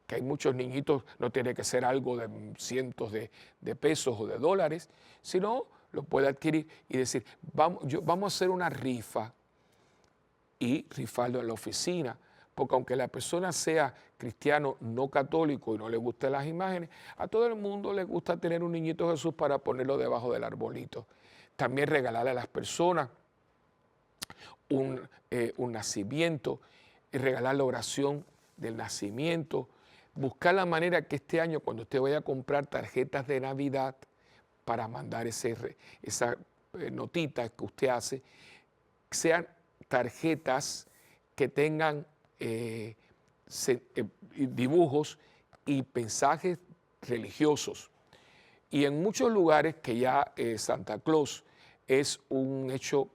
A: que hay muchos niñitos, no tiene que ser algo de cientos de pesos o de dólares, sino lo puede adquirir y decir, vamos a hacer una rifa y rifarlo en la oficina, porque aunque la persona sea cristiano no católico y no le gusten las imágenes, a todo el mundo le gusta tener un niñito Jesús para ponerlo debajo del arbolito. También regalarle a las personas un nacimiento, y regalar la oración del nacimiento, buscar la manera que este año cuando usted vaya a comprar tarjetas de Navidad para mandar esa notita que usted hace, sean tarjetas que tengan dibujos y mensajes religiosos. Y en muchos lugares que ya Santa Claus es un hecho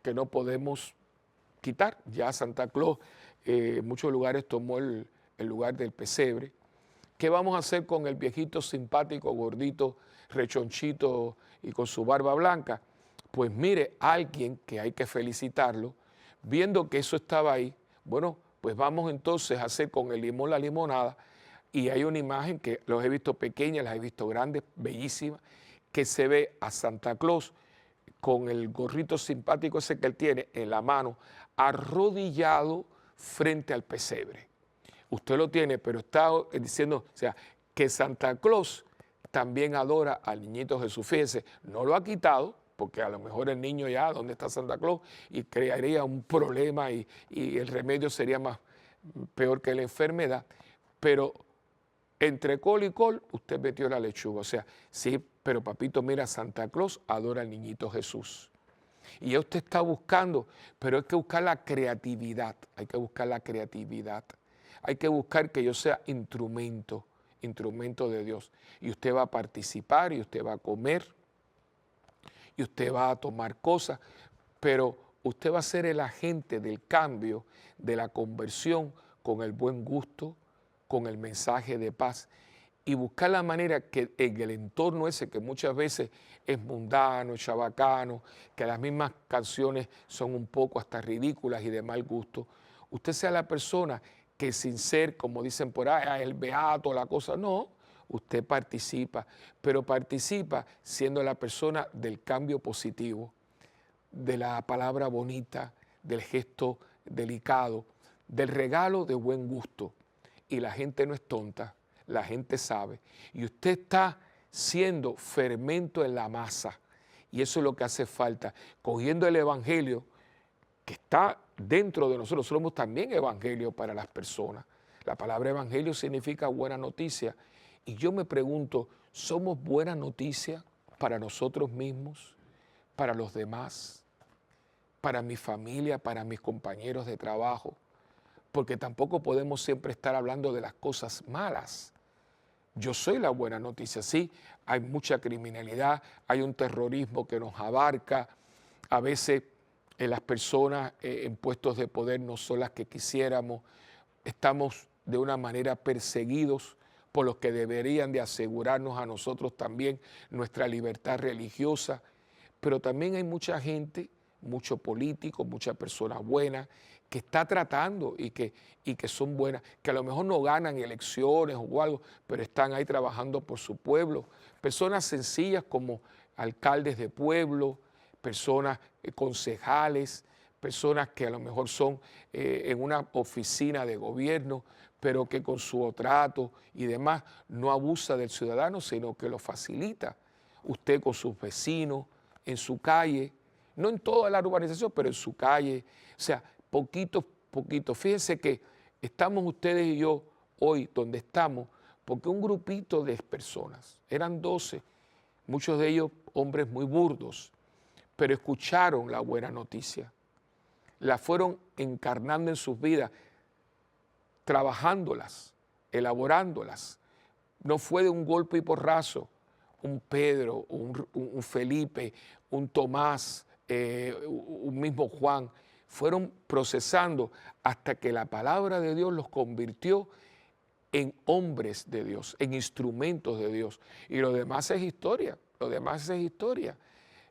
A: que no podemos quitar. Ya Santa Claus en muchos lugares tomó el lugar del pesebre. ¿Qué vamos a hacer con el viejito simpático, gordito, rechonchito y con su barba blanca? Pues mire, alguien que hay que felicitarlo, viendo que eso estaba ahí, bueno, pues vamos entonces a hacer con el limón la limonada. Y hay una imagen que los he visto pequeñas, las he visto grandes, bellísimas, que se ve a Santa Claus con el gorrito simpático ese que él tiene en la mano, arrodillado frente al pesebre. Usted lo tiene, pero está diciendo, o sea, que Santa Claus también adora al niñito Jesús. Fíjese, no lo ha quitado, porque a lo mejor el niño ya, ¿dónde está Santa Claus? Y crearía un problema y el remedio sería peor que la enfermedad. Pero entre col y col, usted metió la lechuga. O sea, sí, pero papito, mira, Santa Claus adora al niñito Jesús. Y ya usted está buscando, pero hay que buscar la creatividad, hay que buscar la creatividad. Hay que buscar que yo sea instrumento de Dios. Y usted va a participar, y usted va a comer, y usted va a tomar cosas, pero usted va a ser el agente del cambio, de la conversión, con el buen gusto, con el mensaje de paz, y buscar la manera que en el entorno ese que muchas veces es mundano, chabacano, que las mismas canciones son un poco hasta ridículas y de mal gusto, usted sea la persona que sin ser, como dicen por ahí, el beato, la cosa, no, usted participa, pero participa siendo la persona del cambio positivo, de la palabra bonita, del gesto delicado, del regalo de buen gusto. Y la gente no es tonta, la gente sabe. Y usted está siendo fermento en la masa. Y eso es lo que hace falta, cogiendo el evangelio que está dentro de nosotros. Somos también evangelio para las personas. La palabra evangelio significa buena noticia. Y yo me pregunto, ¿somos buena noticia para nosotros mismos, para los demás, para mi familia, para mis compañeros de trabajo? Porque tampoco podemos siempre estar hablando de las cosas malas. Yo soy la buena noticia, sí, hay mucha criminalidad, hay un terrorismo que nos abarca, a veces las personas en puestos de poder no son las que quisiéramos, estamos de una manera perseguidos por los que deberían de asegurarnos a nosotros también nuestra libertad religiosa, pero también hay mucha gente, mucho político, muchas personas buenas, que está tratando y que son buenas, que a lo mejor no ganan elecciones o algo, pero están ahí trabajando por su pueblo. Personas sencillas como alcaldes de pueblo, personas concejales, personas que a lo mejor son en una oficina de gobierno, pero que con su trato y demás no abusa del ciudadano, sino que lo facilita. Usted con sus vecinos, en su calle, no en toda la urbanización, pero en su calle, o sea, poquito. Fíjense que estamos ustedes y yo hoy donde estamos, porque un grupito de personas, eran 12, muchos de ellos hombres muy burdos, pero escucharon la buena noticia, la fueron encarnando en sus vidas, trabajándolas, elaborándolas. No fue de un golpe y porrazo. Un Pedro, un Felipe, un Tomás, un mismo Juan, fueron procesando hasta que la palabra de Dios los convirtió en hombres de Dios, en instrumentos de Dios. Y lo demás es historia, lo demás es historia.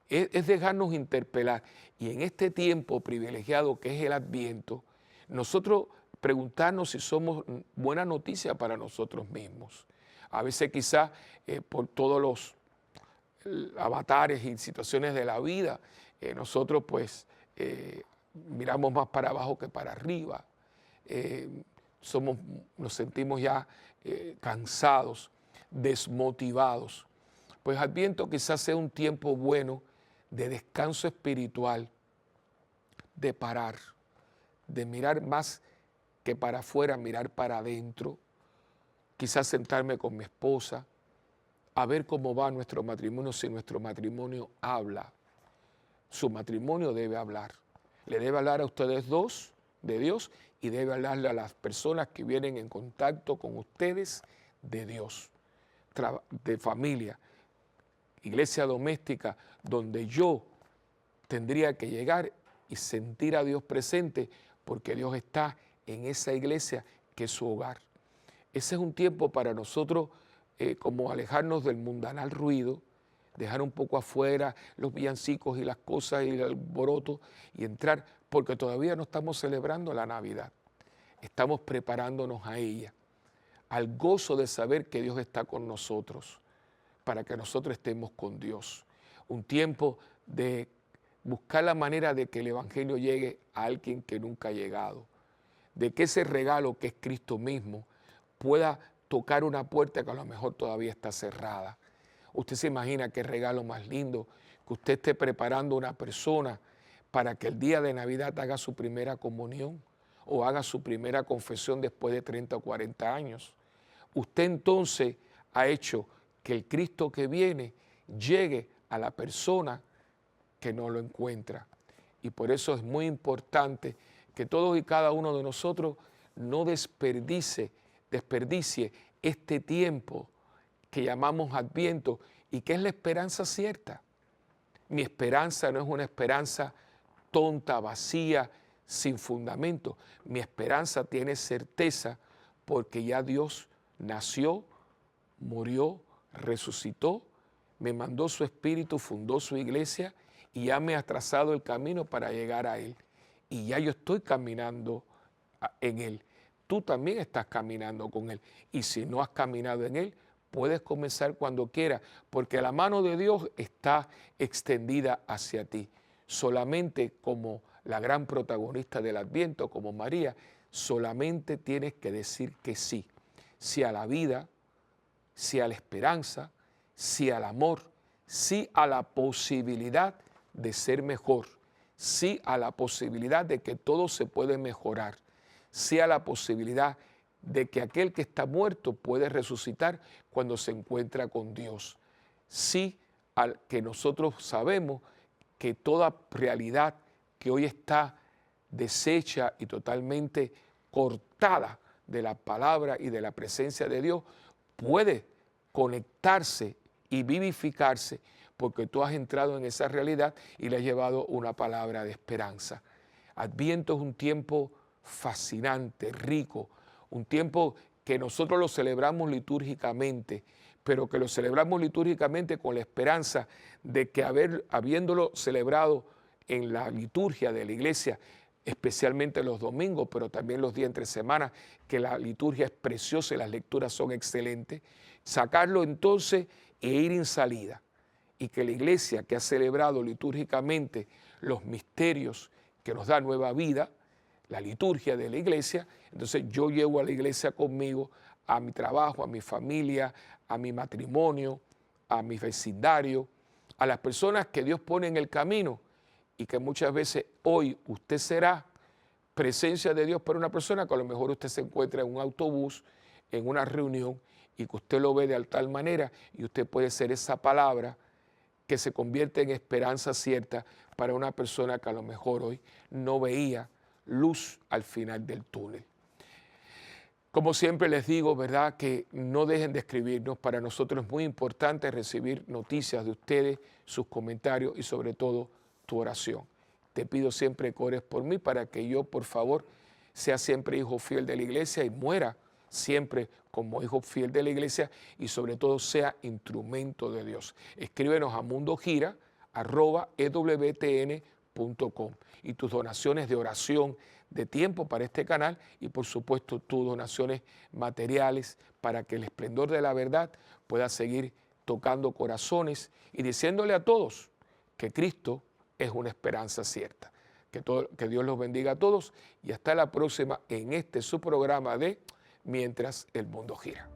A: Es dejarnos interpelar. Y en este tiempo privilegiado que es el Adviento, nosotros preguntarnos si somos buena noticia para nosotros mismos. A veces quizás por todos los avatares y situaciones de la vida, nosotros pues miramos más para abajo que para arriba. Nos sentimos ya cansados, desmotivados. Pues Adviento quizás sea un tiempo bueno de descanso espiritual, de parar, de mirar más que para afuera, mirar para adentro. Quizás sentarme con mi esposa, a ver cómo va nuestro matrimonio, si nuestro matrimonio habla. Su matrimonio debe hablar. Le debe hablar a ustedes dos de Dios y debe hablarle a las personas que vienen en contacto con ustedes de Dios, de familia, iglesia doméstica, donde yo tendría que llegar y sentir a Dios presente porque Dios está en esa iglesia que es su hogar. Ese es un tiempo para nosotros como alejarnos del mundanal ruido, dejar un poco afuera los villancicos y las cosas y el alboroto y entrar, porque todavía no estamos celebrando la Navidad. Estamos preparándonos a ella, al gozo de saber que Dios está con nosotros, para que nosotros estemos con Dios. Un tiempo de buscar la manera de que el Evangelio llegue a alguien que nunca ha llegado, de que ese regalo que es Cristo mismo pueda tocar una puerta que a lo mejor todavía está cerrada. Usted se imagina qué regalo más lindo que usted esté preparando a una persona para que el día de Navidad haga su primera comunión o haga su primera confesión después de 30 o 40 años. Usted entonces ha hecho que el Cristo que viene llegue a la persona que no lo encuentra. Y por eso es muy importante que todos y cada uno de nosotros no desperdicie este tiempo que llamamos Adviento y que es la esperanza cierta. Mi esperanza no es una esperanza tonta, vacía, sin fundamento. Mi esperanza tiene certeza porque ya Dios nació, murió, resucitó, me mandó su Espíritu, fundó su iglesia y ya me ha trazado el camino para llegar a Él. Y ya yo estoy caminando en Él. Tú también estás caminando con Él. Y si no has caminado en Él, puedes comenzar cuando quieras, porque la mano de Dios está extendida hacia ti. Solamente como la gran protagonista del Adviento, como María, solamente tienes que decir que sí. Sí a la vida, sí a la esperanza, sí al amor, sí a la posibilidad de ser mejor, sí a la posibilidad de que todo se puede mejorar, sí a la posibilidad de que aquel que está muerto puede resucitar cuando se encuentra con Dios. Sí al que nosotros sabemos que toda realidad que hoy está deshecha y totalmente cortada de la palabra y de la presencia de Dios, puede conectarse y vivificarse porque tú has entrado en esa realidad y le has llevado una palabra de esperanza. Adviento es un tiempo fascinante, rico, un tiempo que nosotros lo celebramos litúrgicamente, pero que lo celebramos litúrgicamente con la esperanza de que habiéndolo celebrado en la liturgia de la iglesia, especialmente los domingos, pero también los días entre semana, que la liturgia es preciosa y las lecturas son excelentes, sacarlo entonces e ir en salida. Y que la iglesia que ha celebrado litúrgicamente los misterios que nos da nueva vida, la liturgia de la iglesia, entonces yo llevo a la iglesia conmigo a mi trabajo, a mi familia, a mi matrimonio, a mi vecindario, a las personas que Dios pone en el camino y que muchas veces hoy usted será presencia de Dios para una persona que a lo mejor usted se encuentra en un autobús, en una reunión y que usted lo ve de tal manera y usted puede ser esa palabra que se convierte en esperanza cierta para una persona que a lo mejor hoy no veía luz al final del túnel. Como siempre les digo, ¿verdad? Que no dejen de escribirnos. Para nosotros es muy importante recibir noticias de ustedes, sus comentarios y sobre todo tu oración. Te pido siempre que ores por mí para que yo, por favor, sea siempre hijo fiel de la iglesia y muera siempre como hijo fiel de la iglesia y sobre todo sea instrumento de Dios. Escríbenos a mundogira@ewtn.com y tus donaciones de oración, de tiempo para este canal y por supuesto tus donaciones materiales para que el esplendor de la verdad pueda seguir tocando corazones y diciéndole a todos que Cristo es una esperanza cierta. Que Dios los bendiga a todos y hasta la próxima en este su programa de Mientras el Mundo Gira.